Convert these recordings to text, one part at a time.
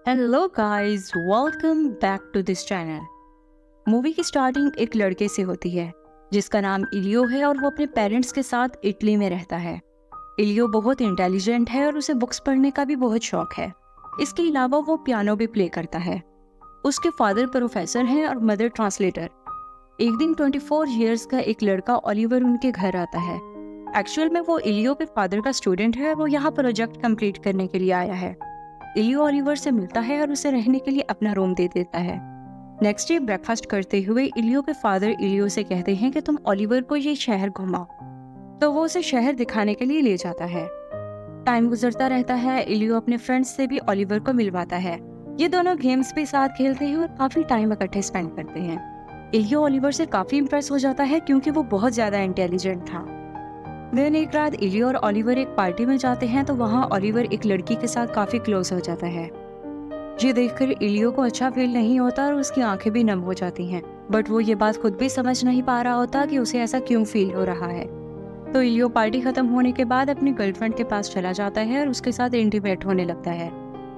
Hello guys, welcome back to this channel. Movie की starting एक लड़के से होती है जिसका नाम इलियो है और वो अपने पेरेंट्स के साथ इटली में रहता है। इलियो बहुत इंटेलिजेंट है और उसे बुक्स पढ़ने का भी बहुत शौक है। इसके अलावा वो पियानो भी प्ले करता है। उसके फादर प्रोफेसर हैं और मदर ट्रांसलेटर। एक दिन 24 इयर्स का एक लड़का ओलिवर उनके घर आता है। एक्चुअल में वो इलियो के फादर का स्टूडेंट है और वो यहाँ प्रोजेक्ट कंप्लीट करने के लिए आया है। इलियो ओलिवर से मिलता है और उसे रहने के लिए अपना रूम दे देता है। नेक्स्ट डे ब्रेकफास्ट करते हुए इलियो के फादर इलियो से कहते हैं कि तुम ओलिवर को ये शहर घुमाओ। तो वो उसे शहर दिखाने के लिए ले जाता है। टाइम गुजरता रहता है। इलियो अपने फ्रेंड्स से भी ओलिवर को मिलवाता है। ये दोनों गेम्स भी साथ खेलते हैं और काफी टाइम इकट्ठे स्पेंड करते हैं। इलियो ओलिवर से काफी इम्प्रेस हो जाता है क्योंकि वो बहुत ज्यादा इंटेलिजेंट था। देन एक रात इलियो और ओलिवर एक पार्टी में जाते हैं तो वहाँ ओलिवर एक लड़की के साथ काफी क्लोज हो जाता है। ये देखकर इलियो को अच्छा फील नहीं होता और उसकी आंखें भी नम हो जाती हैं। बट वो ये बात खुद भी समझ नहीं पा रहा होता कि उसे ऐसा क्यों फील हो रहा है। तो इलियो पार्टी खत्म होने के बाद अपनी गर्लफ्रेंड के पास चला जाता है और उसके साथ इंटीमेट होने लगता है।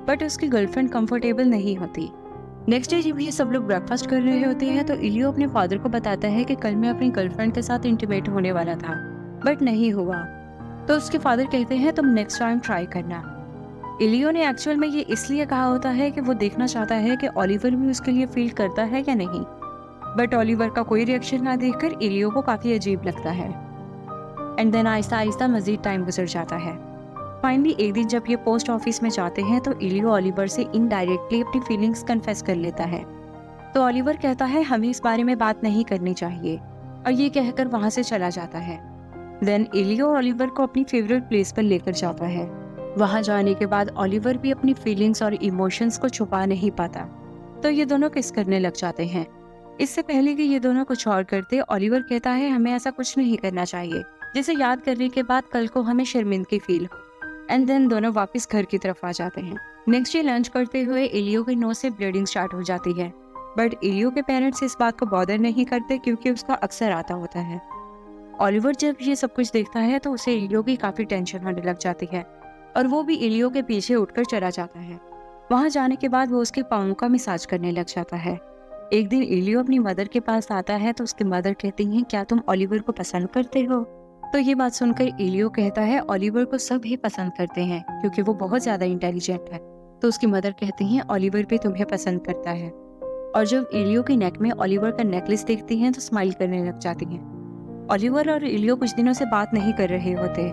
बट उसकी गर्लफ्रेंड कंफर्टेबल नहीं होती। नेक्स्ट डे जब ये सब लोग ब्रेकफास्ट कर रहे होते हैं तो इलियो अपने फादर को बताता है कि कल मैं अपनी गर्लफ्रेंड के साथ इंटीमेट होने वाला था बट नहीं हुआ। तो उसके फादर कहते हैं तुम नेक्स्ट टाइम ट्राई करना। इलियो ने एक्चुअल में ये इसलिए कहा होता है कि वो देखना चाहता है कि ओलिवर भी उसके लिए फील करता है या नहीं। बट ओलिवर का कोई रिएक्शन ना देखकर इलियो को काफी अजीब लगता है। And then Aahista Aahista Majeed time गुजर जाता है। फाइनली एक दिन जब ये पोस्ट ऑफिस में जाते हैं तो इलियो ओलिवर से इनडायरेक्टली अपनी फीलिंग्स कन्फेस कर लेता है। तो ओलिवर कहता है हमें इस बारे में बात नहीं करनी चाहिए और ये कहकर वहां से चला जाता है। देन इलियो ओलिवर को अपनी फेवरेट प्लेस पर लेकर जाता है। वहां जाने के बाद ओलिवर भी अपनी फीलिंग्स और इमोशंस को छुपा नहीं पाता। तो ये दोनों किस करने लग जाते हैं। इससे पहले कि ये दोनों कुछ और करते ओलिवर कहता है हमें ऐसा कुछ नहीं करना चाहिए जिसे याद करने के बाद कल को हमें शर्मिंदगी फील हो। एंड देन दोनों वापस घर की तरफ आ जाते हैं। नेक्स्ट डे लंच करते हुए इलियो की नोज से ब्लीडिंग स्टार्ट हो जाती है। बट इलियो के पेरेंट्स इस बात को बॉदर नहीं करते क्योंकि उसका अक्सर आता होता है। ओलिवर जब ये सब कुछ देखता है तो उसे इलियो की काफी टेंशन होने लग जाती है और वो भी इलियो के पीछे उठकर चला जाता है। वहां जाने के बाद वो उसके पाँव का मिसाज करने लग जाता है। एक दिन इलियो अपनी मदर के पास आता है तो उसकी मदर कहती हैं क्या तुम ओलिवर को पसंद करते हो। तो ये बात सुनकर इलियो कहता है ओलिवर को सब ही पसंद करते हैं क्योंकि वो बहुत ज्यादा इंटेलिजेंट है। तो उसकी मदर कहती हैं ओलिवर भी तुम्हें पसंद करता है। और जब इलियो की नेक में ओलिवर का नेकलेस देखती हैं तो स्माइल करने लग जाती हैं। ओलिवर और इलियो कुछ दिनों से बात नहीं कर रहे होते।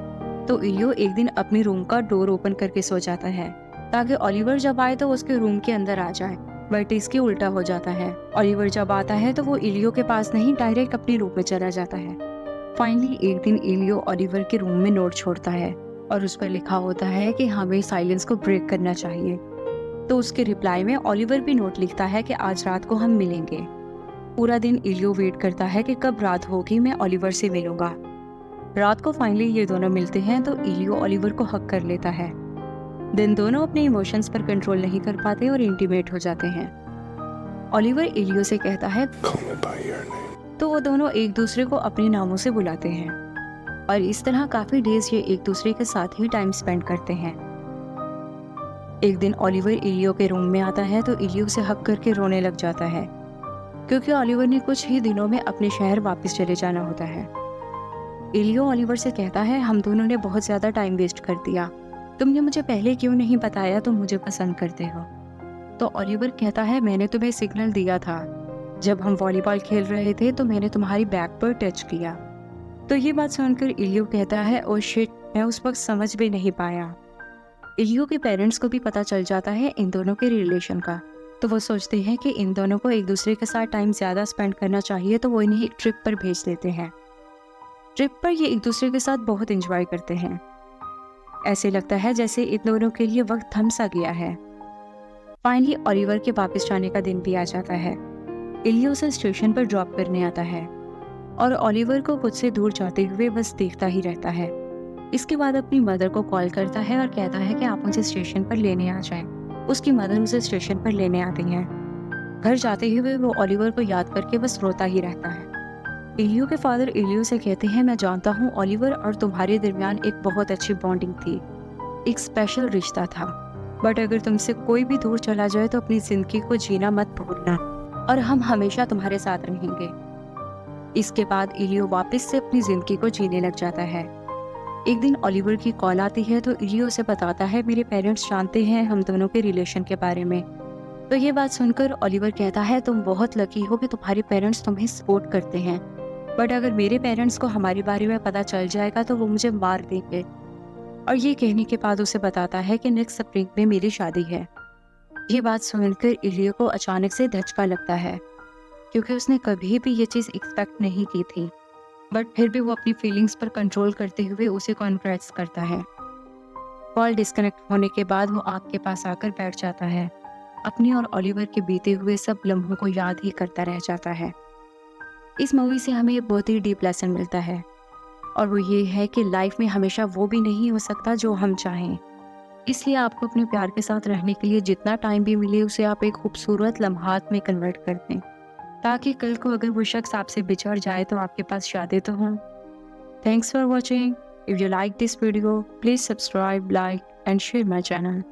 तो इलियो एक दिन अपनी रूम का डोर ओपन करके सो जाता है ताकि ओलिवर जब आए तो उसके रूम के अंदर आ जाए। बट इसके उल्टा हो जाता है। ओलिवर जब आता है तो वो इलियो के पास नहीं डायरेक्ट अपनी रूम में चला जाता है। फाइनली एक दिन इलियो ओलिवर के रूम में नोट छोड़ता है और उस पर लिखा होता है कि हमें साइलेंस को ब्रेक करना चाहिए। तो उसके रिप्लाई में ओलिवर भी नोट लिखता है कि आज रात को हम मिलेंगे। पूरा दिन इलियो वेट करता है कि कब रात होगी मैं ओलिवर से मिलूंगा। रात को फाइनली ये दोनों मिलते हैं तो इलियो ओलिवर को हक कर लेता है। दिन दोनों अपने इमोशंस पर कंट्रोल नहीं कर पाते और इंटीमेट हो जाते हैं। ओलिवर इलियो से कहता है तो वो दोनों एक दूसरे को अपने नामों से बुलाते हैं और इस तरह काफी डेज ये एक दूसरे के साथ ही टाइम स्पेंड करते हैं। एक दिन ओलिवर इलियो के रूम में आता है तो इलियो से हक करके रोने लग जाता है क्योंकि ओलिवर ने कुछ ही दिनों में अपने शहर वापस चले जाना होता है। इलियो ओलिवर से कहता है हम दोनों ने बहुत ज्यादा टाइम वेस्ट कर दिया। तुमने मुझे पहले क्यों नहीं बताया तुम मुझे पसंद करते हो। तो ओलिवर कहता है मैंने तुम्हें सिग्नल दिया था। जब हम वॉलीबॉल खेल रहे थे तो मैंने तुम्हारी बैक पर टच किया। तो ये बात सुनकर इलियो कहता है ओ शिट, मैं उस वक्त समझ भी नहीं पाया। इलियो के पेरेंट्स को भी पता चल जाता है इन दोनों के रिलेशन का। तो वो सोचते हैं कि इन दोनों को एक दूसरे के साथ टाइम ज्यादा स्पेंड करना चाहिए तो वो इन्हें एक ट्रिप पर भेज देते हैं। ट्रिप पर ये एक दूसरे के साथ बहुत एंजॉय करते हैं। ऐसे लगता है जैसे इन दोनों के लिए वक्त थम सा गया है। फाइनली ओलिवर के वापस जाने का दिन भी आ जाता है। इलियो उसे स्टेशन पर ड्रॉप करने आता है और ओलिवर को खुद से दूर जाते हुए बस देखता ही रहता है। इसके बाद अपनी मदर को कॉल करता है और कहता है कि आप मुझे स्टेशन पर लेने आ जाएं। उसकी मदर उसे स्टेशन पर लेने आती हैं। घर जाते हुए वो ओलिवर को याद करके बस रोता ही रहता है। इलियो के फादर इलियो से कहते हैं मैं जानता हूँ ओलिवर और तुम्हारे दरमियान एक बहुत अच्छी बॉन्डिंग थी, एक स्पेशल रिश्ता था। बट अगर तुमसे कोई भी दूर चला जाए तो अपनी ज़िंदगी को जीना मत भूलना, और हम हमेशा तुम्हारे साथ रहेंगे। इसके बाद इलियो वापस से अपनी ज़िंदगी को जीने लग जाता है। एक दिन ओलिवर की कॉल आती है तो इलियो उसे बताता है, मेरे पेरेंट्स जानते हैं हम दोनों के रिलेशन के बारे में। तो ये बात सुनकर ओलिवर कहता है, तुम बहुत लकी हो कि तुम्हारे पेरेंट्स तुम्हें सपोर्ट करते हैं, बट अगर मेरे पेरेंट्स को हमारे बारे में पता चल जाएगा तो वो मुझे मार देंगे। और ये कहने के बाद उसे बताता है कि नेक्स्ट स्प्रिंग में मेरी शादी है। ये बात सुनकर इलियो को अचानक से धचका लगता है, क्योंकि उसने कभी भी ये चीज़ एक्सपेक्ट नहीं की थी। बट फिर भी वो अपनी फीलिंग्स पर कंट्रोल करते हुए उसे कॉन्ग्रेट्स करता है। कॉल डिस्कनेक्ट होने के बाद वो आग के पास आकर बैठ जाता है। अपनी और ओलिवर के बीते हुए सब लम्हों को याद ही करता रह जाता है। इस मूवी से हमें एक बहुत ही डीप लेसन मिलता है, और वो ये है कि लाइफ में हमेशा वो भी नहीं हो सकता जो हम चाहें। इसलिए आपको अपने प्यार के साथ रहने के लिए जितना टाइम भी मिले उसे आप एक खूबसूरत लम्हात में कन्वर्ट कर दें, ताकि कल को अगर वो शख्स आपसे बिछड़ जाए तो आपके पास यादें तो हों। Thanks for watching. If you like this video, please subscribe, like and share my channel.